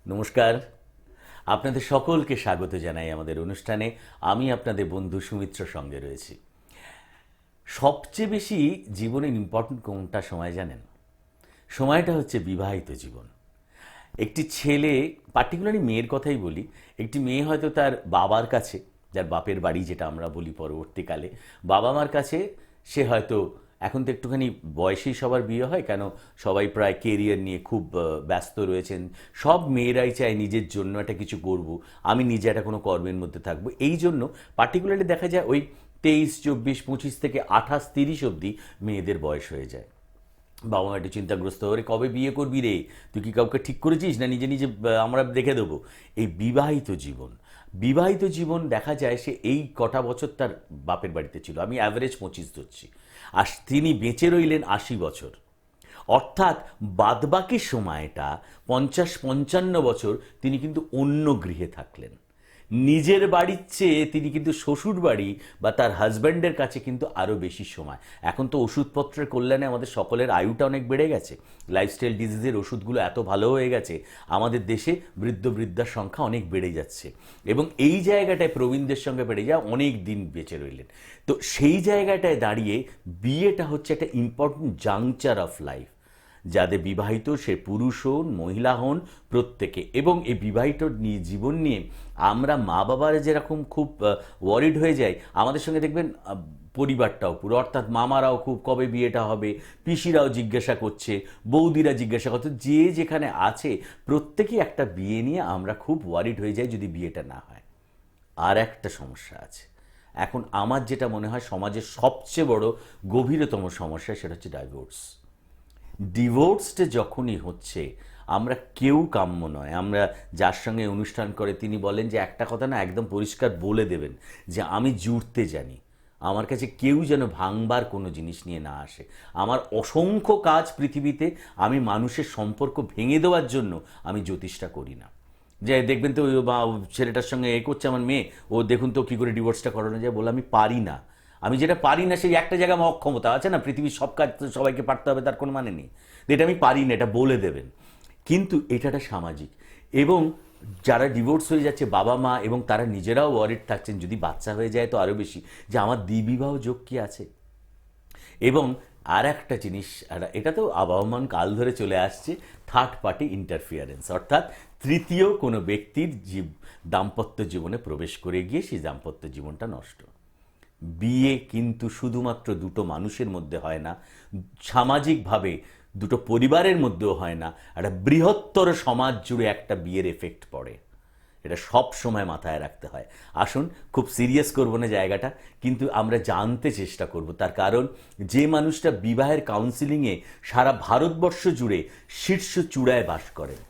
নমস্কার, আপনাদের সকলকে স্বাগত জানাই আমাদের অনুষ্ঠানে। আমি আপনাদের বন্ধু সুমিত্র সঙ্গে রয়েছি। সবচেয়ে বেশি জীবনের ইম্পর্টেন্ট কোনটা সময় জানেন? সময়টা হচ্ছে বিবাহিত জীবন। একটি ছেলে, পার্টিকুলারলি মেয়ের কথাই বলি, একটি মেয়ে হয়তো তার বাবার কাছে, যার বাপের বাড়ি যেটা আমরা বলি পরবর্তীকালে, বাবা মার কাছে সে হয়তো, এখন তো একটুখানি বয়সেই সবার বিয়ে হয়, কেন সবাই প্রায় কেরিয়ার নিয়ে খুব ব্যস্ত রয়েছেন। সব মেয়েরাই চায় নিজের জন্য একটা কিছু করব, আমি নিজে একটা কোনো কর্মের মধ্যে থাকবো। এই জন্য পার্টিকুলারলি দেখা যায় ওই 23, 24, 25 থেকে 28, 30 অবধি মেয়েদের বয়স হয়ে যায়। বাবা মা একটু চিন্তাগ্রস্ত, ওরে কবে বিয়ে করবি রে, তুই কি কাউকে ঠিক করেছিস না নিজে নিজে আমরা দেখে দেবো? এই বিবাহিত জীবন দেখা যায় সে এই কটা বছর তার বাপের বাড়িতে ছিল, আমি অ্যাভারেজ 25 ধরছি, আর তিনি বেঁচে রইলেন 80 বছর। অর্থাৎ বাদবাকি সময়টা 50-55 বছর তিনি কিন্তু অন্য গৃহে থাকলেন। নিজের বাড়ির চেয়ে তিনি কিন্তু শ্বশুর বাড়ি বা তার হাজব্যান্ডের কাছে কিন্তু আরও বেশি সময়। এখন তো ওষুধপত্রের কল্যাণে আমাদের সকলের আয়ুটা অনেক বেড়ে গেছে, লাইফস্টাইল ডিজিজের ওষুধগুলো এত ভালো হয়ে গেছে, আমাদের দেশে বৃদ্ধার সংখ্যা অনেক বেড়ে যাচ্ছে, এবং এই জায়গাটায় প্রবীণদের সঙ্গে বেড়ে যা অনেক দিন বেঁচে রইলেন। তো সেই জায়গাটায় দাঁড়িয়ে বিয়েটা হচ্ছে একটা ইম্পর্টেন্ট জাংচার অফ লাইফ। যাদের বিবাহিত, সে পুরুষ হন মহিলা হন, প্রত্যেকে। এবং এই বিবাহিত জীবন নিয়ে আমরা মা বাবারা যেরকম খুব ওয়ারিড হয়ে যাই, আমাদের সঙ্গে দেখবেন পরিবারটাও পুরো, অর্থাৎ মামারাও খুব কবে বিয়েটা হবে, পিসিরাও জিজ্ঞাসা করছে, বৌদিরা জিজ্ঞাসা করছে, যে যেখানে আছে প্রত্যেকেই একটা বিয়ে নিয়ে আমরা খুব ওয়ারিড হয়ে যাই যদি বিয়েটা না হয়। আর একটা সমস্যা আছে এখন, আমার যেটা মনে হয় সমাজের সবচেয়ে বড় গভীরতম সমস্যা, সেটা হচ্ছে ডাইভোর্স। ডিভোর্সটা যখনই হচ্ছে, আমরা কেউ কাম্য নয়। আমরা যার সঙ্গে অনুষ্ঠান করে তিনি বলেন যে একটা কথা না একদম পরিষ্কার বলে দেবেন যে আমি জুড়তে জানি, আমার কাছে কেউ যেন ভাঙবার কোনো জিনিস নিয়ে না আসে। আমার অসংখ্য কাজ পৃথিবীতে, আমি মানুষের সম্পর্ক ভেঙে দেওয়ার জন্য আমি জ্যোতিষটা করি না। যে দেখবেন তো ছেলেটার সঙ্গে করছে আমার মেয়ে, ও দেখুন তো কী করে ডিভোর্সটা করানো যায়, বলে আমি পারি না। আমি যেটা পারি না সেই একটা জায়গায় আমার অক্ষমতা আছে না, পৃথিবীর সব কাজ তো সবাইকে পারতে হবে তার কোনো মানে নেই। এটা আমি পারি না, এটা বলে দেবেন। কিন্তু এটা একটা সামাজিক, এবং যারা ডিভোর্স হয়ে যাচ্ছে বাবা মা, এবং তারা নিজেরাও ওয়ারিড থাকছেন যদি বাচ্চা হয়ে যায় তো আরও বেশি, যে আমার দ্বিবিবাহ যোগ কি আছে। এবং আর একটা জিনিস, এটা তো আবহমান কাল ধরে চলে আসছে, থার্ড পার্টি ইন্টারফিয়ারেন্স, অর্থাৎ তৃতীয় কোনো ব্যক্তির দাম্পত্য জীবনে প্রবেশ করে গিয়ে সেই দাম্পত্য জীবনটা নষ্ট। বিয়ে কিন্তু শুধুমাত্র দুটো মানুষের মধ্যে হয় না, সামাজিকভাবে দুটো পরিবারের মধ্যেও হয় না, একটা বৃহত্তর সমাজ জুড়ে একটা বিয়ের এফেক্ট পড়ে। এটা সব সময় মাথায় রাখতে হয়। আসুন, খুব সিরিয়াস করবো না জায়গাটা, কিন্তু আমরা জানতে চেষ্টা করব। তার কারণ, যে মানুষটা বিবাহের কাউন্সিলিংয়ে সারা ভারতবর্ষ জুড়ে শীর্ষ চূড়ায় বাস করেন,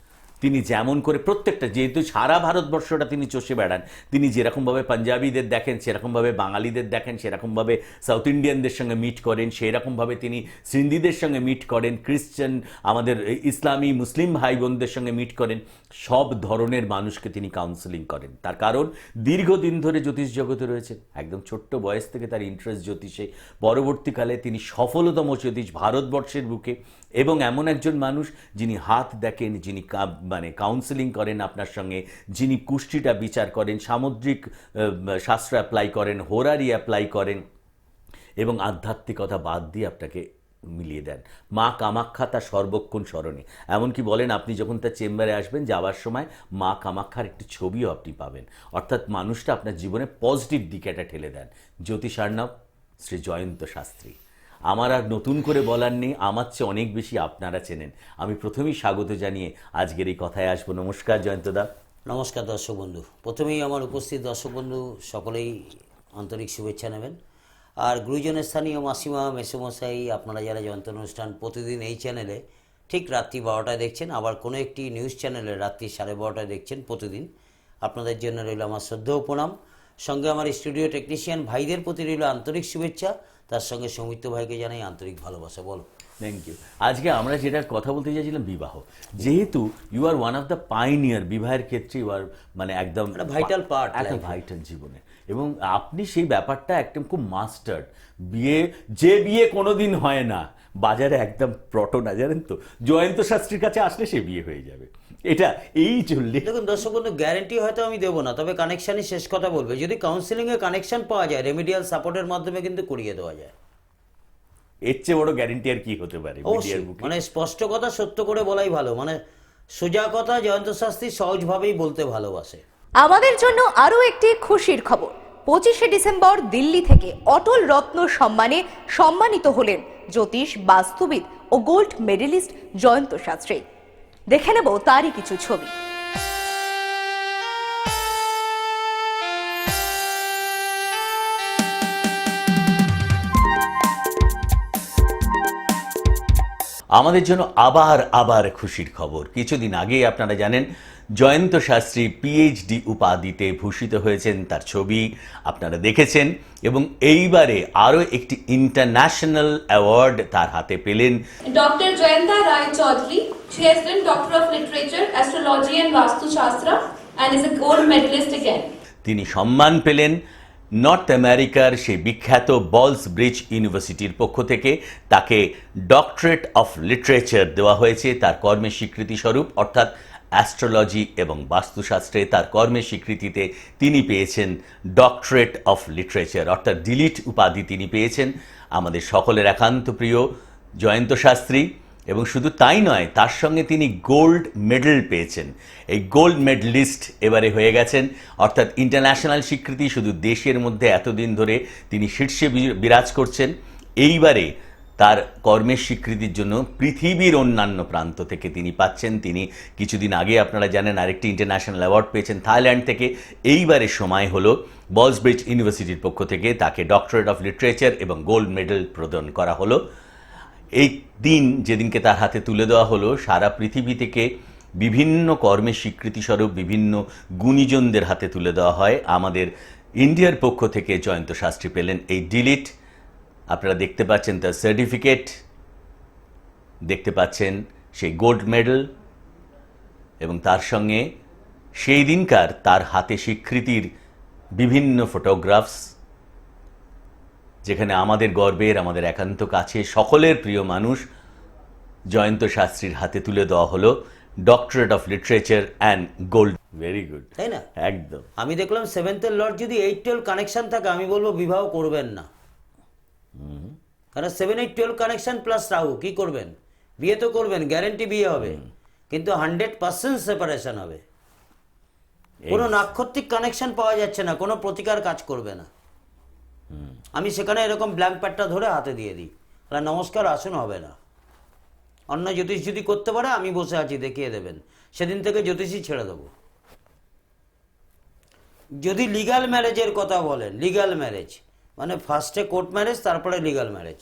তিনি যেমন করে প্রত্যেকটা, যেহেতু সারা ভারতবর্ষটা তিনি চষে বেড়ান, তিনি যেরকমভাবে পাঞ্জাবিদের দেখেন, সেরকমভাবে বাঙালিদের দেখেন, সেরকমভাবে সাউথ ইন্ডিয়ানদের সঙ্গে মিট করেন, সেরকমভাবে তিনি সিন্ধিদের সঙ্গে মিট করেন, খ্রিশ্চান আমাদের ইসলামী মুসলিম ভাই বোনদের সঙ্গে মিট করেন, সব ধরনের মানুষকে তিনি কাউন্সেলিং করেন। তার কারণ, দীর্ঘদিন ধরে জ্যোতিষ জগতে রয়েছেন, একদম ছোট্ট বয়স থেকে তার ইন্টারেস্ট জ্যোতিষে, পরবর্তীকালে তিনি সফলতম জ্যোতিষ ভারতবর্ষের বুকে, এবং এমন একজন মানুষ যিনি হাত দেখেন, যিনি কাউন্সেলিং করেন আপনার সঙ্গে, যিনি কুষ্ঠিটা বিচার করেন, সামুদ্রিক শাস্ত্র অ্যাপ্লাই করেন, হোরারি অ্যাপ্লাই করেন, এবং আধ্যাত্মিকতা বাদ দিয়ে আপনাকে মিলিয়ে দেন। মা কামাখ্যা তার সর্বক্ষণ স্মরণে, এমনকি বলেন আপনি যখন তার চেম্বারে আসবেন, যাওয়ার সময় মা কামাখ্যার একটি ছবিও আপনি পাবেন। অর্থাৎ মানুষটা আপনার জীবনে পজিটিভ দিকে একটা ঠেলে দেন। জ্যোতিষার্ণব শ্রী জয়ন্ত শাস্ত্রী। আমার আর নতুন করে বলার নেই, আমার চেয়ে অনেক বেশি আপনারা চেনেন। আমি প্রথমেই স্বাগত জানিয়ে আজকের এই কথায় আসবো। নমস্কার জয়ন্তদা। নমস্কার দর্শক বন্ধু। প্রথমেই আমার উপস্থিত দর্শক বন্ধু সকলেই আন্তরিক শুভেচ্ছা নেবেন। আর গুরুজনের স্থানীয় মাসিমা মেসোমশাই, আপনারা যারা যন্ত্র অনুষ্ঠান প্রতিদিন এই চ্যানেলে ঠিক রাত্রি 12টায় দেখছেন, আবার কোনো একটি নিউজ চ্যানেলে রাত্রি 12:30টায় দেখছেন প্রতিদিন, আপনাদের জন্য রইল আমার শ্রদ্ধেয় প্রণাম। সঙ্গে আমার স্টুডিও টেকনিশিয়ান ভাইদের প্রতি রইল আন্তরিক শুভেচ্ছা, তার সঙ্গে সৌমিত্র ভাইকে জানাই আন্তরিক ভালোবাসা। বলো। Thank you. আজকে আমরা যেটার কথা বলতে চাইছিলাম বিবাহ, যেহেতু you are one of the pioneer, বিবাহের ক্ষেত্রে ইউ আর একদম ভাইটাল পার্ট, একটা ভাইটাল জীবনে, এবং আপনি সেই ব্যাপারটা একদম খুব মাস্টার্ড। যে বিয়ে কোনোদিন হয় না বাজারে একদম প্রটো না, জানেন তো, জয়ন্ত শাস্ত্রীর কাছে আসলে সে বিয়ে হয়ে যাবে। এটা এই চললে দেখুন দর্শক বন্ধু, গ্যারেন্টি হয়তো আমি দেবো না, তবে কানেকশানই শেষ কথা বলবে। যদি কাউন্সিলিংয়ে কানেকশন পাওয়া যায়, রেমিডিয়াল সাপোর্টের মাধ্যমে কিন্তু করিয়ে দেওয়া যায়। এর চেয়ে বড় গ্যারেন্টি আর কি হতে পারে মিডিয়ার অবশ্যই, বুকে? মানে স্পষ্ট কথা সত্য করে বলাই ভালো, মানে সোজা কথা জয়ন্ত শাস্ত্রী সহজভাবেই বলতে ভালোবাসে। আমাদের জন্য আরও একটি খুশির খবর। 25শে ডিসেম্বর দিল্লি থেকে অটল রত্ন সম্মানে সম্মানিত হলেন জ্যোতিষ, বাস্তুবিদ ও গোল্ড মেডেলিস্ট জয়ন্ত শাস্ত্রী। দেখে নেব তারই কিছু ছবি। আমাদের জন্য আবার আবার খুশির খবর। কিছুদিন আগেই আপনারা জানেন জয়ন্ত শাস্ত্রী পিএইচডি উপাধিতে ভূষিত হয়েছেন, তার ছবি আপনারা দেখেছেন, এবং এইবারে আরও একটি ইন্টারন্যাশনাল অ্যাওয়ার্ড তার হাতে পেলেন। Dr. Jayanta Rai Chaudhary. She has been Doctor of Literature, Astrology and Vastu Shastra and is a gold medalist again. তিনি সম্মান পেলেন নর্থ আমেরিকার সেই বিখ্যাত বলস ব্রিজ ইউনিভার্সিটির পক্ষ থেকে। তাকে ডক্টরেট অফ লিটারেচার দেওয়া হয়েছে তার কর্মের স্বীকৃতি স্বরূপ, অর্থাৎ অ্যাস্ট্রোলজি এবং বাস্তুশাস্ত্রে তার কর্মের স্বীকৃতিতে তিনি পেয়েছেন ডক্টরেট অফ লিটারেচার, অর্থাৎ ডিলিট উপাধি তিনি পেয়েছেন। আমাদের সকলের একান্ত প্রিয় জয়ন্ত শাস্ত্রী, এবং শুধু তাই নয়, তার সঙ্গে তিনি গোল্ড মেডেল পেয়েছেন। এই গোল্ড মেডেলিস্ট এবারে হয়ে গেছেন, অর্থাৎ ইন্টারন্যাশনাল স্বীকৃতি শুধু দেশের মধ্যে এতদিন ধরে তিনি শীর্ষে বিরাজ করছেন, এইবারে তার কর্মের স্বীকৃতির জন্য পৃথিবীর অন্যান্য প্রান্ত থেকে তিনি পাচ্ছেন। তিনি কিছুদিন আগে আপনারা জানেন আরেকটি ইন্টারন্যাশনাল অ্যাওয়ার্ড পেয়েছেন থাইল্যান্ড থেকে। এইবারে সময় হলো বলসব্রিজ ইউনিভার্সিটির পক্ষ থেকে তাকে ডক্টরেট অফ লিটারেচার এবং গোল্ড মেডেল প্রদান করা হলো। এই দিন যেদিনকে তার হাতে তুলে দেওয়া হলো, সারা পৃথিবী থেকে বিভিন্ন কর্মের স্বীকৃতিস্বরূপ বিভিন্ন গুণীজনদের হাতে তুলে দেওয়া হয়। আমাদের ইন্ডিয়ার পক্ষ থেকে জয়ন্ত শাস্ত্রী পেলেন এই ডিলিট। আপনারা দেখতে পাচ্ছেন তার সার্টিফিকেট, দেখতে পাচ্ছেন সেই গোল্ড মেডেল, এবং তার সঙ্গে সেই দিনকার তার হাতে স্বীকৃতির বিভিন্ন ফটোগ্রাফস, যেখানে আমাদের গর্বের, আমাদের একান্ত কাছে সকলের প্রিয় মানুষ জয়ন্ত শাস্ত্রীর হাতে তুলে দেওয়া হলো doctorate of literature and gold. Very good, তাই না? একদম। আমি দেখলাম 7th লর্ড যদি 8-12 কানেকশন থাকে, আমি বলবো বিবাহ করবেন না। কারণ 7-8-12 কানেকশন প্লাস রাহু, কি করবেন? বিয়ে তো করবেন, গ্যারেন্টি বিয়ে হবে, কিন্তু 100% সেপারেশন হবে। কোনো নাক্ষত্রিক কানেকশন পাওয়া যাচ্ছে না, কোনো প্রতিকার কাজ করবে না। আমি সেখানে এরকম ব্ল্যাঙ্ক প্যাডটা ধরে হাতে দিয়ে দিই, নমস্কার আসুন, হবে না। অন্য জ্যোতিষ যদি করতে পারে, আমি বসে আছি, দেখিয়ে দেবেন। সেদিন থেকে জ্যোতিষই ছেড়ে দেবো। যদি লিগাল ম্যারেজের কথা বলেন, লিগাল ম্যারেজ মানে ফার্স্টে কোর্ট ম্যারেজ, তারপরে লিগাল ম্যারেজ।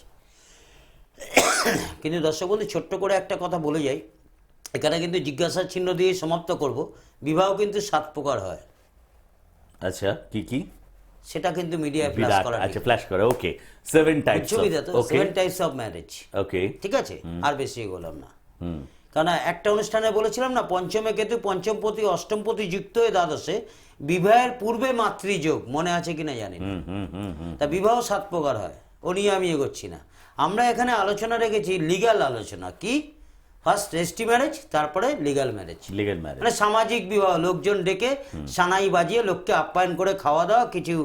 কিন্তু দর্শক বন্ধু, ছোট্ট করে একটা কথা বলে যাই, এখানে কিন্তু জিজ্ঞাসার চিহ্ন দিয়ে সমাপ্ত করব। বিবাহ কিন্তু 7 প্রকার হয়। আচ্ছা, কি কি? সেটা কিন্তু মিডিয়ায় ফ্ল্যাশ করা, আচ্ছা, ফ্ল্যাশ করা, okay. 7 types, okay, 7 types of marriage, okay, ঠিক আছে? আর বেশি এগোলাম না, কারণ একটা অনুষ্ঠানে বলেছিলাম না, পঞ্চমে কেতু, পঞ্চমপতি অষ্টমপতি যুক্ত হয়ে দ্বাদশে, বিবাহের পূর্বে মাতৃযোগ, মনে আছে কিনা জানি না। তা বিবাহ 7 প্রকার হয়, ও নিয়ে আমি এগোচ্ছি না। আমরা এখানে আলোচনা রেখেছি লিগাল আলোচনা। কি? ফার্স্ট রেজিস্ট্রি ম্যারেজ, তারপরে লিগাল ম্যারেজ। লিগ্যাল ম্যারেজ মানে সামাজিক বিবাহ, লোকজন ডেকে সানাই বাজিয়ে লোককে আপ্যায়ন করে খাওয়া দাওয়া, কিছু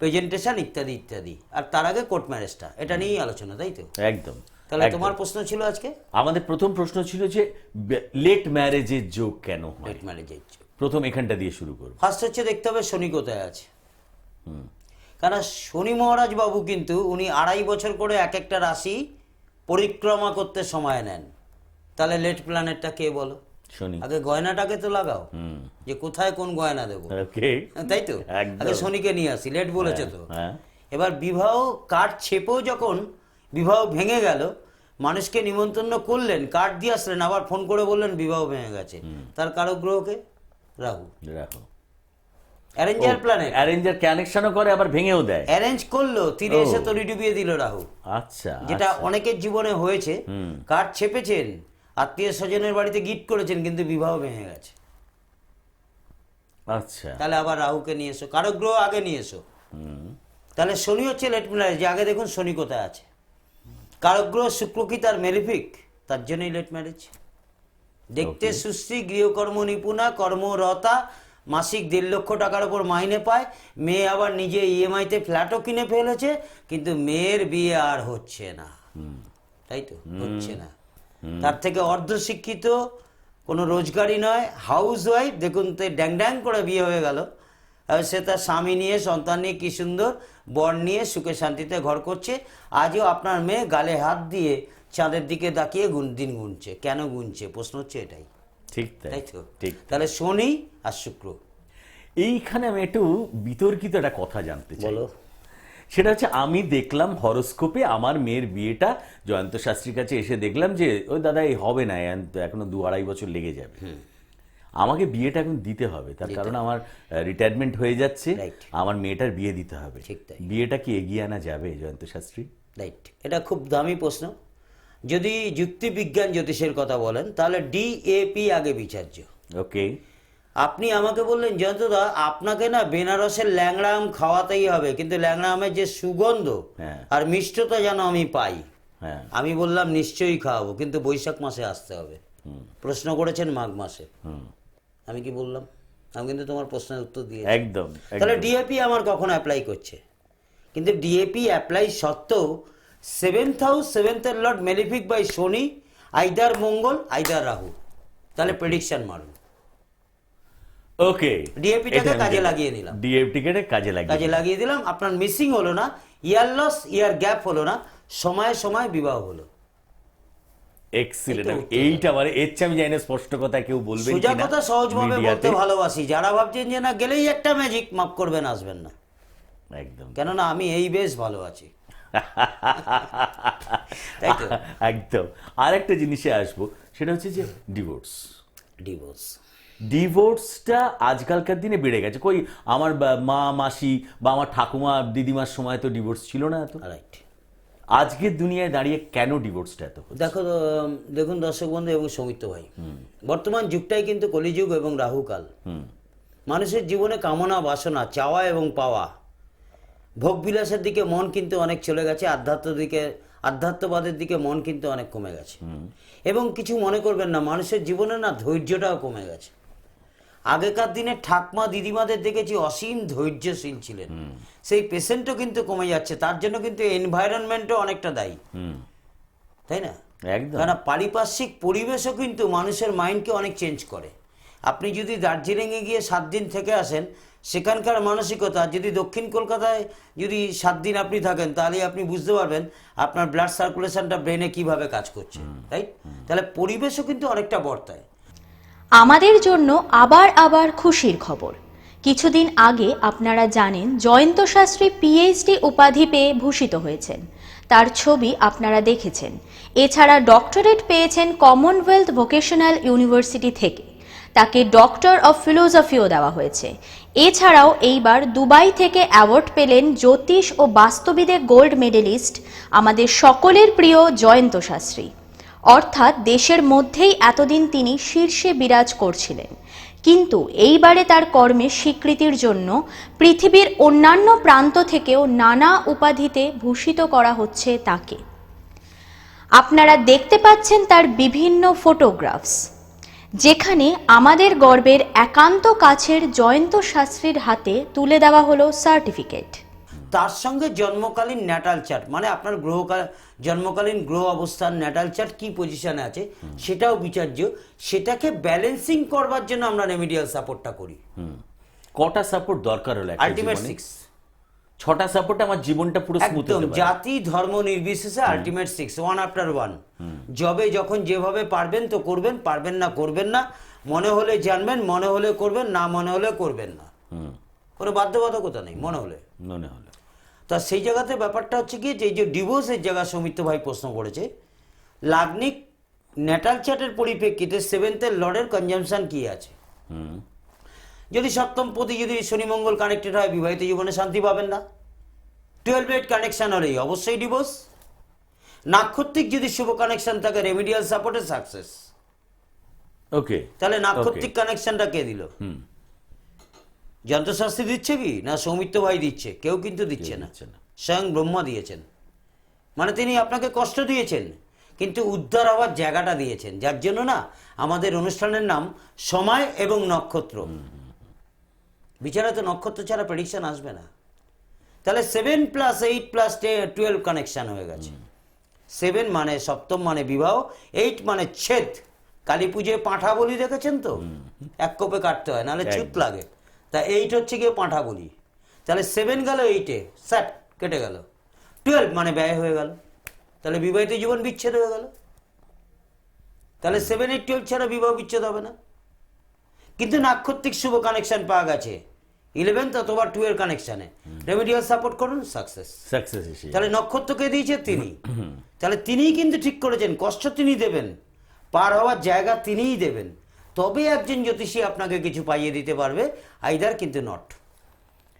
প্রেজেন্টেশন ইত্যাদি ইত্যাদি। আর তার আগে কোর্ট ম্যারেজটা, এটা নিয়েই আলোচনা, তাই তো? একদম। তাহলে তোমার প্রশ্ন ছিল আজকে? আমাদের প্রথম প্রশ্ন ছিল যে লেট ম্যারেজের যোগ কেন হয়? লেট ম্যারেজের প্রথম এখানটা দিয়ে শুরু করব। ফার্স্ট হচ্ছে দেখতে হবে শনি কোথায় আছে। কারণ শনি মহারাজ বাবু কিন্তু উনি 2.5 বছর করে এক একটা রাশি পরিক্রমা করতে সময় নেন। তাহলে লেট প্ল্যানেটটা কে বলো? শনি। আগে গয়নাটাকে তো লাগাও, যে কোথায় কোন গয়না দেবো, ওকে, তাই তো? একদম। আগে শনিকে নিয়ে আসি, লেট বলেছে তো। হ্যাঁ। এবার বিবাহ কার্ড ছেপেও যখন বিবাহ ভেঙে গেল, মানুষকে নিমন্ত্রণ করলেন, কার্ড দিয়ে আসলেন, আবার ফোন করে বললেন বিবাহ ভেঙে গেছে, তার কারক গ্রহকে? রাহু। রাখো। অ্যারেঞ্জার প্ল্যানেট, অ্যারেঞ্জার কানেকশনও করে, আবার ভেঙেও দেয়। অ্যারেঞ্জ করলো, তীরে এসে তরি ডুবিয়ে দিল রাহু। আচ্ছা, যেটা অনেকের জীবনে হয়েছে। কার্ড ছেপেছেন, আত্মীয় স্বজনের বাড়িতে গিফট করেছেন, কিন্তু বিবাহ ভেঙে গেছে। আচ্ছা, তাহলে আবার রাহুকে নিয়ে এসো, কারক গ্রহ আগে নিয়ে এসো। তাহলে শনি হচ্ছে লেট ম্যারেজ, যে আগে দেখুন শনি কোথায় আছে। কারক গ্রহ শুক্র কি তার মেলিফিক, তার জন্যই লেট ম্যারেজ। দেখতে সুশ্রী, গৃহকর্ম নিপুণা, কর্মরতা, মাসিক 1.5 লক্ষ টাকার উপর মাইনে পায়। মেয়ে আবার নিজে ইএমআইতে ফ্ল্যাটও কিনে ফেলেছে, কিন্তু মেয়ের বিয়ে আর হচ্ছে না, তাই তো হচ্ছে না। তার থেকে অর্ধশিক্ষিত, কোনো রোজগারি নয়, হাউস ওয়াইফ, দেখুন তো ড্যাং ড্যাং করে বিয়ে হয়ে গেল। আর সে তার স্বামী নিয়ে, সন্তান নিয়ে কি সুন্দর বর নিয়ে সুখে শান্তিতে ঘর করছে। আজও আপনার মেয়ে গালে হাত দিয়ে চাঁদের দিকে তাকিয়ে দিন গুনছে। কেন গুনছে? প্রশ্ন হচ্ছে এটাই, ঠিক তাই তো? ঠিক। তাহলে শনি আর শুক্র। এইখানে আমি একটু বিতর্কিত একটা কথা জানতে চাই। বলো। সেটা হচ্ছে, আমি দেখলাম হরোস্কোপে আমার মেয়ের বিয়েটা জয়ন্ত শাস্ত্রীর কাছে এসে দেখলাম যে ওই দাদা এই হবে না, এখনো 2-2.5 বছর লেগে যাবে। আমাকে বিয়েটা এখন দিতে হবে, তার কারণ আমার রিটায়ারমেন্ট হয়ে যাচ্ছে, Right. আমার মেয়েটার বিয়ে দিতে হবে। ঠিক তাই। বিয়েটা কি এগিয়ে আনা যাবে জয়ন্ত শাস্ত্রী? রাইট, এটা খুব দামি প্রশ্ন। যদি যুক্তিবিজ্ঞান জ্যোতিষের কথা বলেন, তাহলে ডিএপি আগে বিচার্য। ওকে। আপনি আমাকে বললেন জয়ন্তদা, আপনাকে না বেনারসের ল্যাংড়া আম খাওয়াতেই হবে, কিন্তু ল্যাংড়া আমের যে সুগন্ধ হ্যাঁ। আর মিষ্টতা যেন আমি পাই। হ্যাঁ। আমি বললাম নিশ্চয়ই খাওয়াবো, কিন্তু বৈশাখ মাসে আসতে হবে। প্রশ্ন করেছেন মাঘ মাসে, আমি কি বললাম? আমি কিন্তু তোমার প্রশ্নের উত্তর দিয়ে একদম। তাহলে ডিএপি আমার কখন অ্যাপ্লাই করছে? কিন্তু ডিএপি অ্যাপ্লাই সত্ত্বেও 7th হাউস 7th এর lord malefic by Shani, either Mangal either Rahu. তাহলে প্রেডিকশন মারুন। ওকে, ডিএপিটাকে কাজে লাগিয়ে নিলাম, ডিএফটিকে কাজে লাগিয়ে দিলাম। আপনার মিসিং হলো না, ইয়ার লস, ইয়ার গ্যাপ হলো না, সময়ে সময়ে বিবাহ হলো। এক্সিলেন্ট। এইটা মানে এর চেয়ে আমি জানি না স্পষ্ট কথা কেউ বলবে কিনা। সোজা কথা সহজভাবে বলতে মিডিয়াতে। ভালোবাসি। যারা ভাবছেন যে না গেলেই একটা ম্যাজিক, মাফ করবেন, আসবেন না, একদম। কেননা আমি এই বেশ ভালো আছি, তাই তো? একদম। আর একটা জিনিসে আসবো, সেটা হচ্ছে যে ডিভোর্স। ডিভোর্সটা আজকালকার দিনে বেড়ে গেছে। কই আমার মা মাসি বা আমার ঠাকুমা দিদিমার সময় তো ডিভোর্স ছিল না এত। রাইট। আজকের দুনিয়ায় দাঁড়িয়ে কেন ডিভোর্সটা এত হচ্ছে? দেখুন দর্শক বন্ধু এবং সৌমিত্র ভাই, বর্তমান যুগটাই কিন্তু কলিযুগ এবং রাহুকাল। মানুষের জীবনে কামনা, বাসনা, চাওয়া এবং পাওয়া, ভোগবিলাসের দিকে মন কিন্তু অনেক চলে গেছে, আধ্যাত্মবাদের দিকে মন কিন্তু অনেক কমে গেছে। এবং কিছু মনে করবেন না, মানুষের জীবনে না ধৈর্যটাও কমে গেছে। আগেকার দিনে ঠাকমা দিদিমাদের দেখেছি অসীম ধৈর্যশীল ছিলেন, সেই পেশেন্টও কিন্তু কমে যাচ্ছে। তার জন্য কিন্তু এনভায়রনমেন্টও অনেকটা দায়ী, তাই না? একদম। কারণ পারিপার্শ্বিক পরিবেশও কিন্তু মানুষের মাইন্ডকে অনেক চেঞ্জ করে। আপনি যদি দার্জিলিংয়ে গিয়ে 7 দিন থেকে আসেন, সেখানকার মানসিকতা, যদি দক্ষিণ কলকাতায় যদি 7 দিন আপনি থাকেন, তাহলে আপনি বুঝতে পারবেন আপনার ব্লাড সার্কুলেশনটা ব্রেনে কিভাবে কাজ করছে, রাইট? তাহলে পরিবেশও কিন্তু অনেকটা বর্তায়। আমাদের জন্য আবার খুশির খবর। কিছুদিন আগে আপনারা জানেন জয়ন্ত শাস্ত্রী পিএইচডি উপাধি পেয়ে ভূষিত হয়েছেন। তার ছবি আপনারা দেখেছেন। এছাড়া ডক্টরেট পেয়েছেন কমনওয়েলথ ভোকেশনাল ইউনিভার্সিটি থেকে। তাকে ডক্টর অফ ফিলোসফিও দেওয়া হয়েছে। এছাড়াও এইবার দুবাই থেকে অ্যাওয়ার্ড পেলেন জ্যোতিষ ও বাস্তুবিদে গোল্ড মেডেলিস্ট আমাদের সকলের প্রিয় জয়ন্ত শাস্ত্রী। অর্থাৎ দেশের মধ্যেই এতদিন তিনি শীর্ষে বিরাজ করছিলেন, কিন্তু এইবারে তার কর্মের স্বীকৃতির জন্য পৃথিবীর অন্যান্য প্রান্ত থেকেও নানা উপাধিতে ভূষিত করা হচ্ছে তাকে। আপনারা দেখতে পাচ্ছেন তার বিভিন্ন ফটোগ্রাফস, যেখানে আমাদের গর্বের একান্ত কাছের জয়ন্ত শাস্ত্রীর হাতে তুলে দেওয়া হলো সার্টিফিকেট। তার সঙ্গে জন্মকালীন ন্যাটাল চার্ট, মানে আপনার জন্মকালীন গ্রহ অবস্থান ন্যাটাল চার্ট কি পজিশনে আছে সেটাও বিচার্য। সেটাকে ব্যালেন্সিং করবার জন্য আমরা রেমিডিয়াল সাপোর্টটা করি। কটা সাপোর্ট দরকার হলো একটা আলটিমেট জীবনে? 6। 6টা সাপোর্ট আমার জীবনটা পুরো স্মুথ একদম হতে পারে। জাতি ধর্ম নির্বিশেষে আলটিমেট 6, 1 আফটার 1। যবে যখন যেভাবে পারবেন তো করবেন, পারবেন না করবেন না, মনে হলে জানবেন, মনে হলে করবেন, না মনে হলে করবেন না, কোনো বাধ্যবাধকতা নেই, মনে হলে। মনে হলো। তা সেই জায়গাতে ব্যাপারটা হচ্ছে কি, যে এই যে ডিভোর্সের জায়গা সৌমিত্র ভাই প্রশ্ন করেছে, লাগ্নিক ন্যাটাল চার্টের পরিপ্রেক্ষিতে 7th এর লর্ডের কনজামশন কি আছে। যদি সপ্তম পতি যদি শনি মঙ্গল কানেক্টেড হয়, বিবাহিত জীবনে শান্তি পাবেন না। 12 কানেকশন হলেই অবশ্যই ডিভোর্স। নাক্ষত্রিক যদি শুভ কানেকশন থাকে, রেমিডিয়াল সাপোর্টে সাকসেস। ওকে। তাহলে নাক্ষত্রিক কানেকশনটা কে দিল? যন্ত্রশাস্ত্রী দিচ্ছে কি না সৌমিত্র ভাই দিচ্ছে? কেউ কিন্তু দিচ্ছে না, স্বয়ং ব্রহ্মা দিয়েছেন। মানে তিনি আপনাকে কষ্ট দিয়েছেন, কিন্তু উদ্ধার হওয়ার জায়গাটা দিয়েছেন, যার জন্য না আমাদের অনুষ্ঠানের নাম সময় এবং নক্ষত্র। বিচারে তো নক্ষত্র ছাড়া প্রেডিকশন আসবে না। তাহলে 7 + 8 + 12 কানেকশন হয়ে গেছে। 7 মানে সপ্তম মানে বিবাহ, 8 মানে ছেদ। কালী পুজোয় পাঁঠা বলি দেখেছেন তো, এক কোপে কাটতে হয়, নাহলে ছুত লাগে। তা 8 হচ্ছে গিয়ে পাঁঠা বলি। তাহলে 7 গেল 8-এ, স্যাট কেটে গেল। 12 মানে ব্যয় হয়ে গেল, তাহলে বিবাহিত জীবন বিচ্ছেদ হয়ে গেল। তাহলে 7, 8, 12 ছাড়া বিবাহ বিচ্ছেদ হবে না। কিন্তু নাক্ষত্রিক শুভ কানেকশন পাওয়া গেছে 11th অথবা 2 কানেকশনে। রেমেডিয়াল সাপোর্ট করুন, সাকসেস। তাহলে নক্ষত্রকে দিয়েছে তিনি, তাহলে তিনিই কিন্তু ঠিক করেছেন, কষ্ট তিনি দেবেন, পার হওয়ার জায়গা তিনিই দেবেন। তবে একজন জ্যোতিষী আপনাকে কিছু পাইয়ে দিতে পারবে, আইদার কিন্তু নট।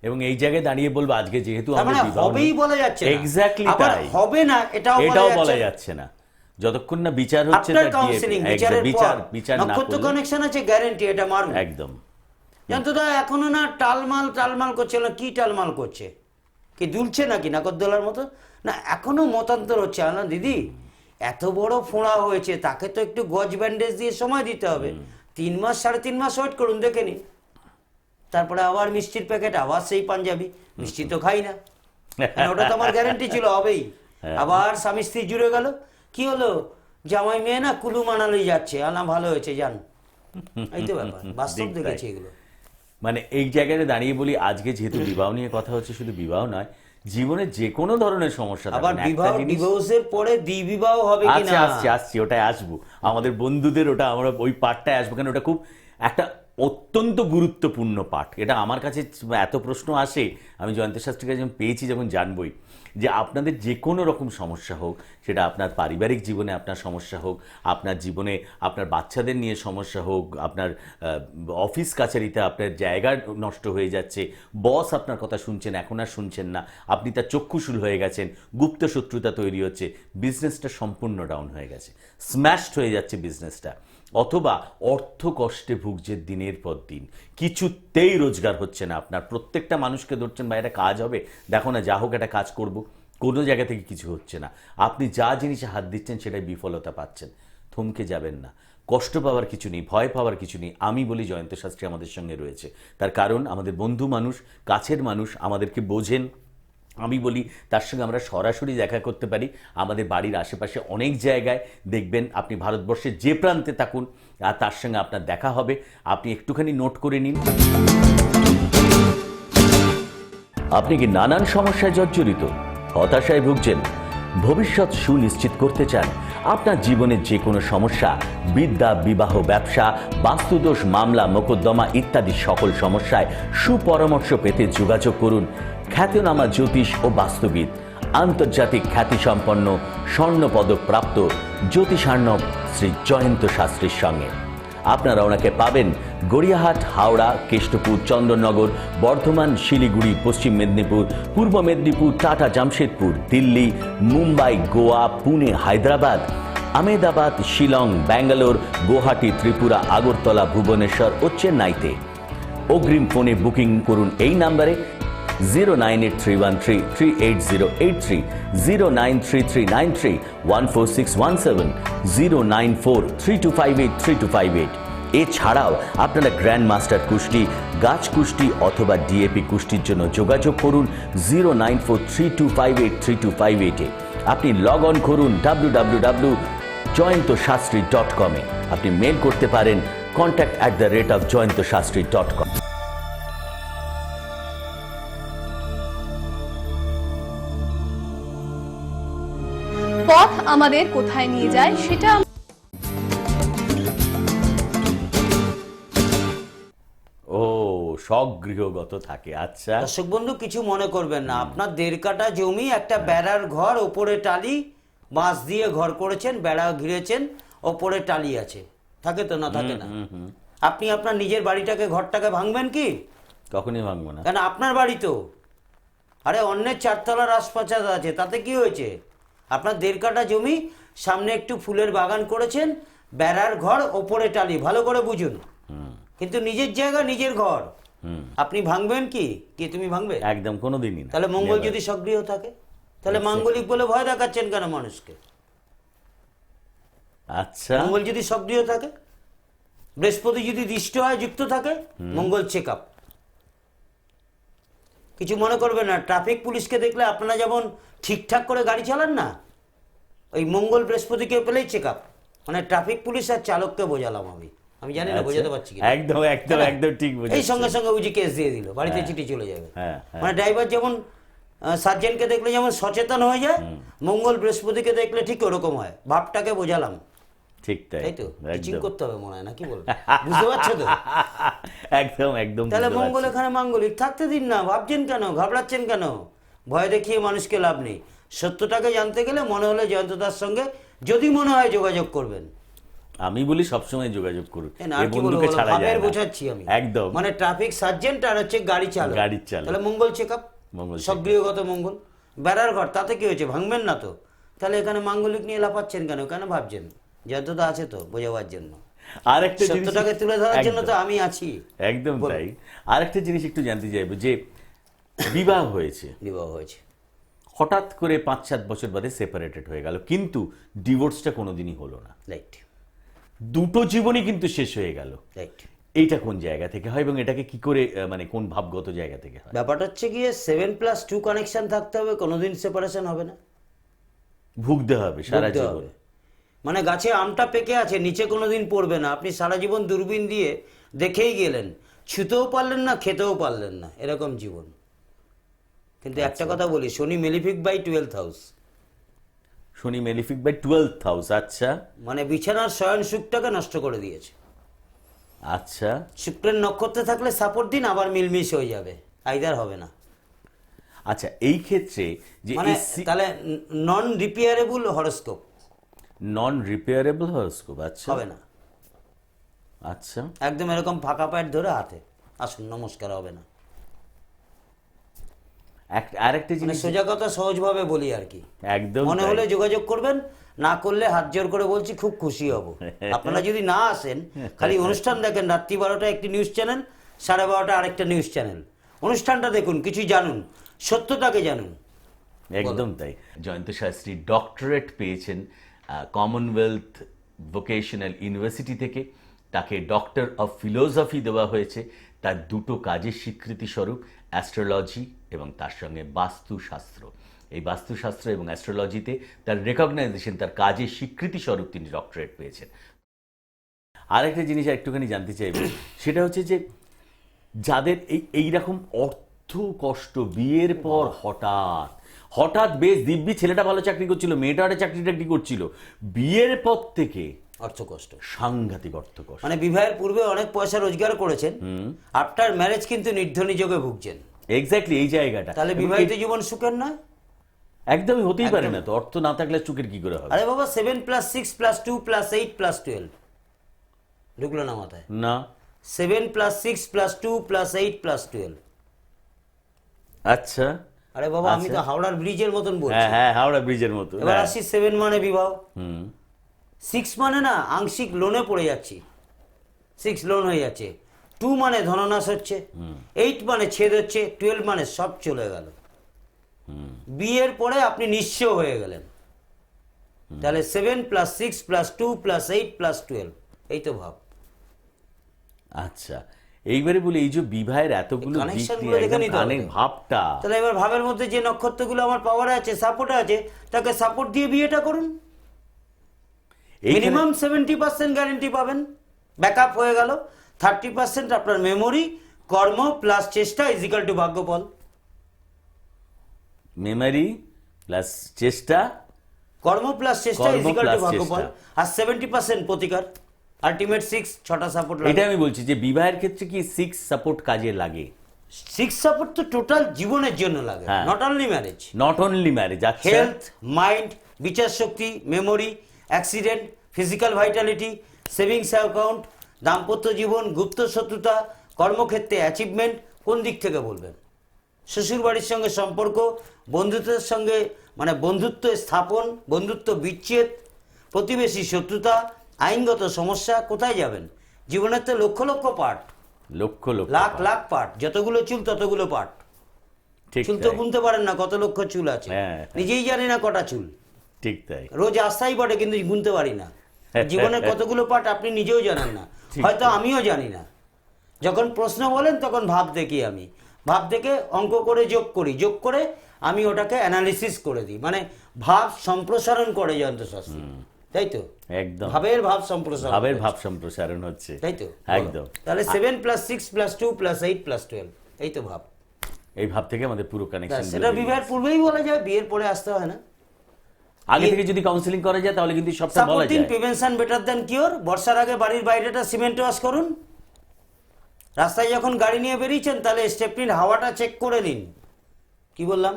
এবং এই জায়গায় দাঁড়িয়ে বলবো আজকে যেহেতু মানে হবেই বলা যাচ্ছে না, এক্স্যাক্টলি আবার তাই, হবে না এটাও বলা যাচ্ছে না। যতক্ষণ না বিচার হচ্ছে, আপনার কাউন্সিলিং, বিচারের পর বিচার না নক্ষত্র করলে কানেকশন আছে, গ্যারান্টি এটা মারবে একদম। জানতো দা এখনো না টালমাল করছে না। কি টালমাল করছে? কি দুলছে নাকি নাগরদোলার মতো? না, এখনো মতান্তর হচ্ছে না দিদি। এত বড় ফোঁড়া হয়েছে, তাকে তো একটু গজ ব্যান্ডেজ দিয়ে সময় দিতে হবে। 3 মাস 3.5 মাস ওয়েট করুন, দেখে নিন। তারপরে আবার মিষ্টির প্যাকেট, আবার সেই পাঞ্জাবি। মিষ্টি তো খাই না, ওটা তো আমার গ্যারান্টি ছিল হবেই। আবার স্বামী স্ত্রী জুড়ে গেল। কি হলো? জামাই মেয়ে না কুলু মানালি যাচ্ছে, আনা ভালো হয়েছে যান। এই তো ব্যাপার, বাস্তব দেখেছি এগুলো। মানে এই জায়গায় দাঁড়িয়ে বলি আজকে যেহেতু বিবাহ নিয়ে কথা হচ্ছে, শুধু বিবাহ নয়, জীবনের যে কোনো ধরনের সমস্যা থাকুক, আবার একটা বিবাহ জিনিস- ডিভোর্সের পরে দ্বিবিবাহ হবে কিনা? আসছি ওটাই আসবো, আমাদের বন্ধুদের ওটা আমরা ওই পার্টটায় আসবো, কেন ওটা খুব একটা অত্যন্ত গুরুত্বপূর্ণ পাঠ। এটা আমার কাছে এত প্রশ্ন আসে, আমি জয়ন্ত শাস্ত্রীর কাছে যখন পেয়েছি, যখন জানবই যে আপনাদের যে কোনো রকম সমস্যা হোক, সেটা আপনার পারিবারিক জীবনে আপনার সমস্যা হোক, আপনার জীবনে আপনার বাচ্চাদের নিয়ে সমস্যা হোক, আপনার অফিস কাছারিতে আপনার জায়গা নষ্ট হয়ে যাচ্ছে, বস আপনার কথা শুনছেন, এখন আর শুনছেন না, আপনি তার চক্ষুশূল হয়ে গেছেন, গুপ্ত শত্রুতা তৈরি হচ্ছে, বিজনেসটা সম্পূর্ণ ডাউন হয়ে গেছে, স্ম্যাশড হয়ে যাচ্ছে বিজনেসটা, অথবা অর্থ কষ্টে ভুগছে দিনের পর দিন, কিছুতেই রোজগার হচ্ছে না আপনার, প্রত্যেকটা মানুষকে ধরছেন ভাই এটা কাজ হবে, দেখো না যা হোক একটা কাজ করব, কোনো জায়গা থেকে কিছু হচ্ছে না, আপনি যা জিনিসে হাত দিচ্ছেন সেটাই বিফলতা পাচ্ছেন। থমকে যাবেন না, কষ্ট পাওয়ার কিছু নেই, ভয় পাওয়ার কিছু নেই। আমি বলি জয়ন্ত শাস্ত্রী আমাদের সঙ্গে রয়েছে, তার কারণ আমাদের বন্ধু মানুষ, কাছের মানুষ, আমাদেরকে বোঝেন। আমি বলি তার সঙ্গে আমরা সরাসরি দেখা করতে পারি, আমাদের বাড়ির আশেপাশে অনেক জায়গায় দেখবেন, আপনি ভারতবর্ষের যে প্রান্তে থাকুন আর তার সঙ্গে আপনার দেখা হবে। আপনি একটুখানি নোট করে নিন। আপনি কি নানান সমস্যায় জর্জরিত, হতাশায় ভুগছেন, ভবিষ্যৎ সুনিশ্চিত করতে চান? আপনার জীবনের যে কোনো সমস্যা, বিদ্যা, বিবাহ, ব্যবসা, বাস্তুদোষ, মামলা, মোকদ্দমা ইত্যাদি সকল সমস্যায় সুপরামর্শ পেতে যোগাযোগ করুন খ্যাতনামা জ্যোতিষ ও বাস্তুবিদ, আন্তর্জাতিক খ্যাতিসম্পন্ন স্বর্ণপদক প্রাপ্ত জ্যোতিষার্ণব শ্রী জয়ন্ত শাস্ত্রীর সঙ্গে। আপনারা ওনাকে পাবেন গড়িয়াহাট, হাওড়া, কেষ্টপুর, চন্দননগর, বর্ধমান, শিলিগুড়ি, পশ্চিম মেদিনীপুর, পূর্ব মেদিনীপুর, টাটা, জামশেদপুর, দিল্লি, মুম্বাই, গোয়া, পুনে, হায়দ্রাবাদ, আহমেদাবাদ, শিলং, ব্যাঙ্গালোর, গুয়াহাটি, ত্রিপুরা, আগরতলা, ভুবনেশ্বর ও চেন্নাইতে। অগ্রিম ফোনে বুকিং করুন এই নাম্বারে 09831338083, 09339314617, 09432583258। এছাড়াও আপনারা গ্র্যান্ড মাস্টার কুষ্টি, গাছ কুষ্টি অথবা ডিএপি কুষ্টির জন্য যোগাযোগ করুন 09432583258-এ। আপনি লগ অন করুন www.joyantosastri.com-এ। আপনি মেল করতে পারেন contact@joyantosastri.com। পথ আমাদের কোথায় নিয়ে যায় সেটা ও স্বগৃহগত থাকে। আচ্ছা, দর্শক বন্ধু কিছু মনে করবেন না, আপনার 1.5 কাঠা জমি, একটা বেড়ার ঘর, ওপরে টালি, বাঁশ দিয়ে ঘর করেছেন, বেড়া ঘিরেছেন, ওপরে টালি আছে, থাকে তো? না থাকে না। আপনি আপনার নিজের বাড়িটাকে, ঘরটাকে ভাঙবেন কি? কখনই ভাঙবো না। কেন? আপনার বাড়ি তো। আরে অন্যের 4 তলার আশপাশাদ আছে, তাতে কি হয়েছে? আপনার 1.5 কাঠা জমি, সামনে একটু ফুলের বাগান করেছেন, বেড়ার ঘর, ওপরে টালি, ভালো করে বুঝুন। কিন্তু নিজের জায়গা, নিজের ঘর আপনি ভাঙবেন কি? কি তুমি ভাঙবে? একদম কোনোদিনই না। তাহলে মঙ্গল যদি সক্রিয় থাকে, তাহলে মাঙ্গলিক বলে ভয় দেখাচ্ছেন কেন মানুষকে? আচ্ছা, মঙ্গল যদি সক্রিয় থাকে, বৃহস্পতি যদি দৃষ্ট হয়, যুক্ত থাকে, মঙ্গল চেক আপ। কিছু মনে করবে না, ট্রাফিক পুলিশকে দেখলে আপনারা যেমন ঠিকঠাক করে গাড়ি চালান না, ওই মঙ্গল বৃহস্পতিকে পেলেই চেক আপ। মানে ট্রাফিক পুলিশ আর চালককে বোঝালাম আমি জানি না আচ্ছা। বোঝাতে পারছি কি একদম একদম একদম ঠিক এই বুঝেছি। সঙ্গে সঙ্গে বুঝি কেস দিয়ে দিল, বাড়িতে চিঠি চলে যাবে। হ্যাঁ, হ্যাঁ। মানে ড্রাইভার যেমন সার্জেন্টকে দেখলে যেমন সচেতন হয়ে যায়, মঙ্গল বৃহস্পতিকে দেখলে ঠিক ওরকম হয়। ভাবটাকে বোঝালাম, ঠিক তাই, তাই তো? টিচিং একদম করতে হবে মনে হয়, নাকি বলবো? বুঝতে পারছো তো? একদম একদম তাহলে বুঝতে মঙ্গল পারছি। এখানে মাঙ্গলিক থাকতে দিন না, ভাবছেন কেন, ঘাবড়াচ্ছেন কেন? ভয় দেখিয়ে মানুষকে লাভ নেই। সত্যটাকে জানতে গেলে মনে হলে জয়ন্তদার সঙ্গে যদি মনে হয় যোগাযোগ করবেন। আমি বলি সবসময় যোগাযোগ করুন, এ না, আর এই কি বলবো বন্ধুকে বলো, ছাড়া যায় ভাবের না। বোঝাচ্ছি আমি। একদম মানে ট্রাফিক সার্জেন্ট আর হচ্ছে গাড়ি চালক। গাড়ির চালক। তাহলে মঙ্গল চেক আপ, মঙ্গল check up। সক্রিয়গত মঙ্গল। বেড়ার ঘর, তাতে কি হয়েছে, ভাঙবেন না তো? তাহলে এখানে মাঙ্গলিক নিয়ে লাফাচ্ছেন কেন, কেন ভাবছেন? যতটা আছে তো বোঝাবার জন্য, আরেকটা জিনিস সত্যটাকে তুলে ধরার জন্য তো একদম, আমি আছি। একদম বলুন। তাই। আরেকটা জিনিস একটু জানতে চাইবো, যে বিবাহ হয়েছে, বিবাহ হয়েছে, হঠাৎ করে 5-7 বছর বাদে সেপারেটেড হয়ে গেল, কিন্তু ডিভোর্সটা কোনোদিনই হলো না, রাইট দুটো জীবনই কিন্তু শেষ হয়ে গেল। রাইট। এইটা কোন জায়গা থেকে হয় এবং এটাকে কি করে মানে কোন ভাবগত জায়গা থেকে হয়? ব্যাপারটা হচ্ছে গিয়ে 7+2 কানেকশন থাকতে হবে, কোনোদিন সেপারেশন হবে না। ভুগতে হবে সারা বুঝতে জীবন। হবে। মানে গাছে আমটা পেকে আছে, নিচে কোনোদিন পড়বে না, আপনি সারা জীবন দূরবীন দিয়ে দেখেই গেলেন, ছুতেও পারলেন না, খেতেও পারলেন না, এরকম জীবন। কিন্তু একটা কথা বলি, Shani malefic by 12th house, Shani malefic by 12th house. আচ্ছা মানে বিছানার শয়ন সুখটাকে নষ্ট করে দিয়েছে। আচ্ছা শুক্রের নক্ষত্রে থাকলে সাপোর্ট দিন, আবার মিলমিশ হয়ে যাবে, আইদার হবে না। আচ্ছা, এই ক্ষেত্রে যে মানে তাহলে নন রিপেয়ারেবল হরোস্কোপ নন রিপেয়ারেবল হরোস্কোপ। আচ্ছা হবে না, আচ্ছা একদম এরকম ফাঁকা পায়ের ধরে হাতে আসুন, নমস্কার হবে না। আরেকটা মানে জিনিস সোজা কথা সহজভাবে বলি আর কি। একদম মনে তাই। হলে যোগাযোগ করবেন, না করলে হাত জোর করে বলছি খুব খুশি হব। আপনারা যদি না আসেন, খালি অনুষ্ঠান দেখেন, রাত্রি 12টা একটি নিউজ চ্যানেল, 12:30 আরেকটা নিউজ চ্যানেল, অনুষ্ঠানটা দেখুন, কিছু জানুন, সত্যটাকে জানুন। একদম তাই। জয়ন্ত শাস্ত্রী ডক্টরেট পেয়েছেন কমনওয়েলথ ভোকেশনাল ইউনিভার্সিটি থেকে, তাকে ডক্টর অফ ফিলোসফি দেওয়া হয়েছে তার দুটো কাজের স্বীকৃতি স্বরূপ, অ্যাস্ট্রোলজি এবং তার সঙ্গে বাস্তুশাস্ত্র। এই বাস্তুশাস্ত্র এবং অ্যাস্ট্রোলজিতে তার রেকগনাইজেশন, তার কাজের স্বীকৃতি স্বরূপ তিনি ডক্টরেট পেয়েছেন। আরেকটা জিনিস একটুখানি জানতে চাইব, সেটা হচ্ছে যে যাদের এইরকম অর্থ কষ্ট, বিয়ের পর হঠাৎ বেশ দিব্যি, ছেলেটা ভালো চাকরি করছিল, মেয়েটা একটা চাকরি টাকরি করছিল, বিয়ের পর থেকে অর্থ কষ্ট, সাংঘাতিক অর্থ কষ্ট। মানে বিবাহের পূর্বে অনেক পয়সা রোজগার করেছেন, আফটার ম্যারেজ কিন্তু নির্ধনী যোগে ভুগছেন। এক্স্যাক্টলি এই জায়গাটা। তাহলে এবং বিবাহিত জীবন সুখের নয়। একদমই হতেই পারে না তো, অর্থ না থাকলে চোখের কি করে হবে? আরে বাবা, 7+6+2+8+12 ঢুকলো না মাথায়? না। 7+6+2+8+12। আচ্ছা আরে বাবা, আমি তো হাওড়ার ব্রিজের মতন বলছি। হ্যাঁ হ্যাঁ, হাওড়া ব্রিজের মতো। এবার হ্যাঁ। আসি 7 মানে বিবাহ, হুম 6 মানে না আংশিক লোনে পড়ে যাচ্ছি, 6 লোন হয়ে যাচ্ছে, 2 মানে ধননাশ হচ্ছে, 8 মানে ছেদ হচ্ছে, 12 মানে সব চলে গেল। বিয়ের পরে আপনি নিঃস্ব হয়ে গেলেন। তাহলে 7+6+2+8+12, এই তো ভাব। আচ্ছা, এইবারে বলি, এই যে বিবাহের এতগুলো দিক কানেকশনগুলো নিয়ে দেখে একদম নিতে হবে। কানের ভাবটা, তাহলে এবার ভাবের মধ্যে যে নক্ষত্রগুলো আমার পাওয়ারে আছে, সাপোর্টে আছে, তাকে সাপোর্ট দিয়ে বিয়েটা করুন। এইখানে- মিনিমাম 70% গ্যারেন্টি পাবেন, ব্যাকআপ হয়ে গেল। 30% আপনার মেমোরি, কর্ম প্লাস চেষ্টা ইজিক্যাল টু ভাগ্যফল। মেমোরি প্লাস চেষ্টা, কর্ম প্লাস চেষ্টা কর্ম ইজিক্যাল টু plus ভাগ্যফল। চেষ্টা। আর 70% প্রতিকার, আলটিমেট 6, 6টা সাপোর্ট এটা লাগে। আমি বলছি যে বিবাহের ক্ষেত্রে কি 6 সাপোর্ট কাজে লাগে? 6 সাপোর্ট তো টোটাল জীবনের জন্য লাগে, হ্যাঁ। Not only marriage. Not only marriage. আচ্ছা হেলথ, মাইন্ড, বিচার শক্তি, memory, accident, physical vitality, savings account, দাম্পত্য জীবন, গুপ্ত শত্রুতা, কর্মক্ষেত্রে অ্যাচিভমেন্ট, কোন দিক থেকে বলবেন? শ্বশুর বাড়ির সঙ্গে সম্পর্ক, বন্ধুত্বের সঙ্গে মানে বন্ধুত্ব স্থাপন, বন্ধুত্ব বিচ্ছেদ, প্রতিবেশী শত্রুতা, আইনগত সমস্যা, কোথায় যাবেন? জীবনের তো lakh lakh part, lakh lakh lakh part. Lakh part, যতগুলো চুল ততগুলো পার্ট। ঠিক চুল তো তাই, গুনতে পারেন না কত লক্ষ চুল আছে, হ্যাঁ। নিজেই জানি না কটা চুল। ঠিক তাই। রোজ আস্তাই বটে কিন্তু গুনতে পারি না। জীবনের কতগুলো পার্ট আপনি নিজেও জানেন না, হয়তো আমিও জানি না। যখন প্রশ্ন বলেন তখন ভাব দেখি, আমি ভাব দেখে অঙ্ক করে যোগ করে আমি ওটাকে অ্যানালিসিস করে দিই, মানে ভাব সম্প্রসারণ করে যন্ত্রশাস্ত্র, তাই তো? একদম ভাবের ভাব সম্প্রসারণ হচ্ছে, তাই তো? একদম। তাহলে 7 + 6 + 2 + 8 + 12, এই তো ভাব। এই ভাব থেকে আমাদের পুরো কানেকশন। সেটা বিবাহের পূর্বেই বলা যায়, বিয়ের পরে আসতে হয় না। আগে থেকে যদি কাউন্সিলিং করা যায় তাহলে কিন্তু সবটা বলা সাপোর্টিং যায়। Prevention better than cure. বর্ষার আগে বাড়ির বাইরেটা সিমেন্ট ওয়াশ করুন। রাস্তায় যখন গাড়ি নিয়ে বেরিয়েছেন তাহলে স্টেপনির হাওয়াটা চেক করে নিন। কি বললাম?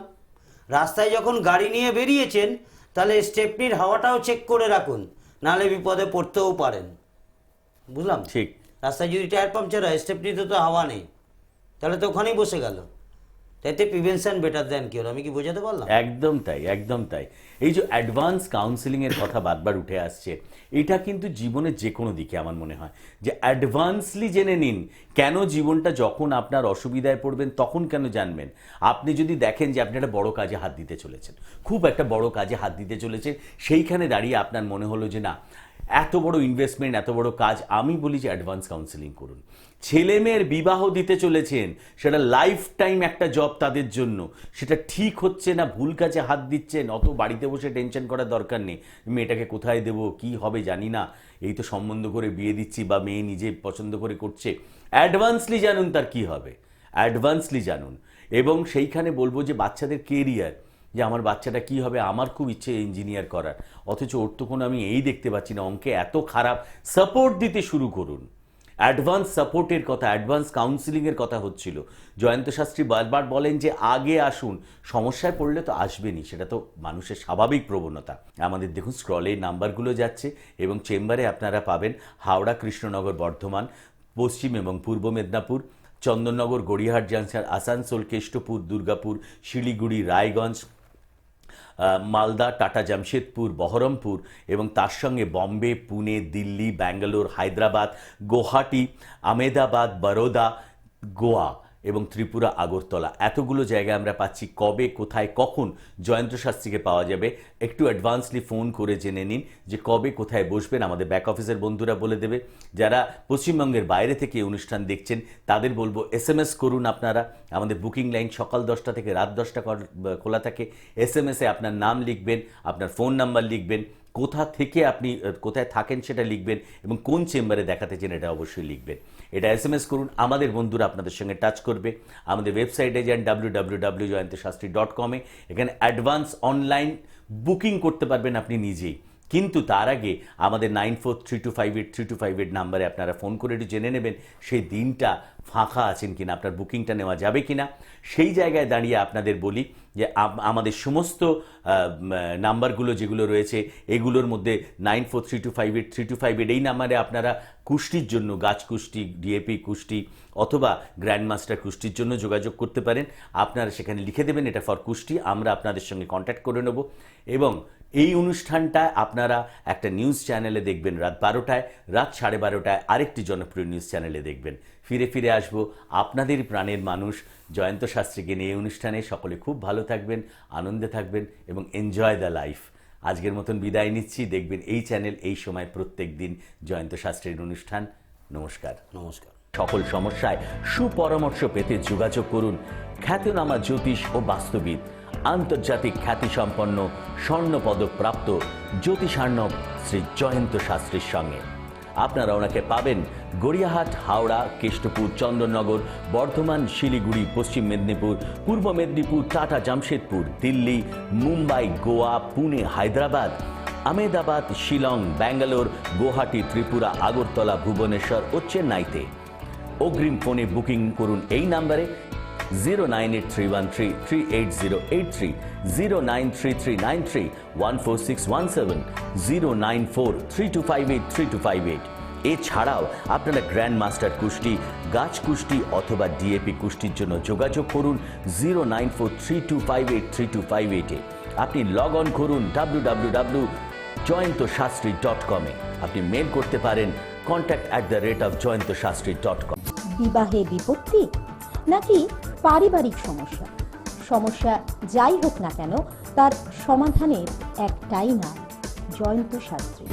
রাস্তায় যখন গাড়ি নিয়ে বেরিয়েছেন তাহলে স্টেপনির হাওয়াটাও চেক করে রাখুন, নাহলে বিপদে পড়তেও পারেন। বুঝলাম? ঠিক। রাস্তায় যদি টায়ার পাংচার হয়, স্টেপনিতে তো হাওয়া নেই, তাহলে তো ওখানেই বসে গেল। তাইতে প্রিভেনশন বেটার দ্যান কিওর। আমি কি বোঝাতে পারলাম? একদম তাই, একদম তাই। এই যে অ্যাডভান্স কাউন্সিলিং এর কথা বারবার উঠে আসছে, এটা কিন্তু জীবনের যে কোনো দিকে আমার মনে হয় যে অ্যাডভান্সলি জেনে নিন কেন জীবনটা যখন আপনার অসুবিধায় পড়বেন তখন কেন জানবেন। আপনি যদি দেখেন যে আপনি একটা বড় কাজে হাত দিতে চলেছেন, খুব একটা বড় কাজে হাত দিতে চলেছেন, সেইখানে দাঁড়িয়ে আপনার মনে হলো যে না, এত বড় ইনভেস্টমেন্ট, এত বড় কাজ, আমি বলি যে অ্যাডভান্স কাউন্সিলিং করুন। ছেলে মেয়ের বিবাহ দিতে চলেছেন, সেটা লাইফ টাইম একটা জব তাদের জন্য, সেটা ঠিক হচ্ছে না, ভুল কাজে হাত দিচ্ছেন, অত বাড়িতে বসে টেনশন করার দরকার নেই। মেয়েটাকে কোথায় দেবো, কি হবে জানি না, এই তো সম্বন্ধ করে বিয়ে দিচ্ছি, বা মেয়ে নিজে পছন্দ করে করছে। অ্যাডভান্সলি জানুন তার কি হবে, অ্যাডভান্সলি জানুন। এবং সেইখানে বলবো যে বাচ্চাদের কেরিয়ার, যে আমার বাচ্চাটা কি হবে, আমার খুব ইচ্ছে ইঞ্জিনিয়ার করার, অথচ ওর তো কোনো আমি এই দেখতে পাচ্ছি না, অঙ্কে এত খারাপ, সাপোর্ট দিতে শুরু করুন। অ্যাডভান্স সাপোর্টের কথা, অ্যাডভান্স কাউন্সিলিংয়ের কথা হচ্ছিল। জয়ন্ত শাস্ত্রী বারবার বলেন যে আগে আসুন, সমস্যায় পড়লে তো আসবেনই, সেটা তো মানুষের স্বাভাবিক প্রবণতা। আমাদের দেখুন স্ক্রলে নাম্বারগুলো যাচ্ছে, এবং চেম্বারে আপনারা পাবেন হাওড়া, কৃষ্ণনগর, বর্ধমান, পশ্চিম এবং পূর্ব মেদিনীপুর, চন্দননগর, গড়িয়াহাট জাংশন, আসানসোল, কেষ্টপুর, দুর্গাপুর, শিলিগুড়ি, রায়গঞ্জ, মালদা, টাটা জামশেদপুর, বহরমপুর, এবং তার সঙ্গে বম্বে, পুনে, দিল্লি, ব্যাঙ্গালোর, হায়দ্রাবাদ, গুয়াহাটি, আহমেদাবাদ, বরোদা, গোয়া এবং ত্রিপুরা, আগরতলা, এতগুলো জায়গায় আমরা পাচ্ছি। কবে, কোথায়, কখন জয়ন্ত শাস্ত্রীকে পাওয়া যাবে একটু অ্যাডভান্সলি ফোন করে জেনে নিন যে কবে কোথায় বসবেন, আমাদের ব্যাক অফিসের বন্ধুরা বলে দেবে। যারা পশ্চিমবঙ্গের বাইরে থেকে এই অনুষ্ঠান দেখছেন তাদের বলবো SMS করুন আপনারা। আমাদের বুকিং লাইন সকাল 10টা থেকে রাত 10টা খোলা থাকে। SMS-এ আপনার নাম লিখবেন, আপনার ফোন নাম্বার লিখবেন, কোথা থেকে আপনি কোথায় থাকেন সেটা লিখবেন, এবং কোন চেম্বারে দেখাতে চান এটা অবশ্যই লিখবেন। এটা SMS করুন, আমাদের বন্ধুরা আপনাদের সঙ্গে টাচ করবে। আমাদের ওয়েবসাইটে যান www.joyantosastry.com-এ, এখানে অ্যাডভান্স অনলাইন বুকিং করতে পারবেন আপনি নিজেই। কিন্তু তার আগে আমাদের 9432583258 নাম্বারে আপনারা ফোন করে একটু জেনে নেবেন সেই দিনটা ফাঁকা আছেন কিনা, আপনার বুকিংটা নেওয়া যাবে কিনা। সেই জায়গায় দাঁড়িয়ে আপনাদের বলি যে আমাদের সমস্ত নাম্বারগুলো যেগুলো রয়েছে এগুলোর মধ্যে 9432583258 এই নাম্বারে আপনারা কুষ্টির জন্য, গাছ কুষ্টি, ডিএপি কুষ্টি অথবা গ্র্যান্ড মাস্টার কুষ্টির জন্য যোগাযোগ করতে পারেন। আপনারা সেখানে লিখে দেবেন এটা ফর কুষ্টি, আমরা আপনাদের সঙ্গে কন্ট্যাক্ট করে নেব। এবং এই অনুষ্ঠানটা আপনারা একটা নিউজ চ্যানেলে দেখবেন রাত 12টায়, রাত 12:30টায় আরেকটি জনপ্রিয় নিউজ চ্যানেলে দেখবেন। ফিরে আসবো আপনাদের প্রাণের মানুষ জয়ন্ত শাস্ত্রীকে নিয়ে এই অনুষ্ঠানে। সকলে খুব ভালো থাকবেন, আনন্দে থাকবেন এবং এনজয় দ্য লাইফ। আজকের মতন বিদায় নিচ্ছি। দেখবেন এই চ্যানেল এই সময় প্রত্যেক দিন জয়ন্ত শাস্ত্রীর অনুষ্ঠান। নমস্কার। নমস্কার। সকল সমস্যায় সুপরামর্শ পেতে যোগাযোগ করুন খ্যাতনামা জ্যোতিষ ও বাস্তুবিদ, আন্তর্জাতিক খ্যাতিসম্পন্ন স্বর্ণপদক প্রাপ্ত জ্যোতিষার্ণব শ্রী জয়ন্ত শাস্ত্রীর সঙ্গে। আপনারা ওনাকে পাবেন গড়িয়াহাট, হাওড়া, কেষ্টপুর, চন্দননগর, বর্ধমান, শিলিগুড়ি, পশ্চিম মেদিনীপুর, পূর্ব মেদিনীপুর, টাটা জামশেদপুর, দিল্লি, মুম্বাই, গোয়া, পুনে, হায়দ্রাবাদ, আহমেদাবাদ, শিলং, ব্যাঙ্গালোর, গুয়াহাটি, ত্রিপুরা, আগরতলা, ভুবনেশ্বর ও চেন্নাইতে। অগ্রিম ফোনে বুকিং করুন এই নাম্বারে 09831338083, 09339314617, 09432583258। এছাড়াও আপনারা গ্র্যান্ড মাস্টার কুষ্টি, গাছ কুষ্টি অথবা ডিএপি কুষ্টির জন্য যোগাযোগ করুন 09432583258-এ। আপনি লগ অন করুন www.joyantosastry.com-এ। আপনি মেল করতে পারেন contact@joyantosastry.com। বিবাহে বিপত্তি নাকি পারিবারিক সমস্যা, সমস্যা যাই হোক না কেন তার সমাধানের একটাই নাম জয়ন্ত শাস্ত্রী।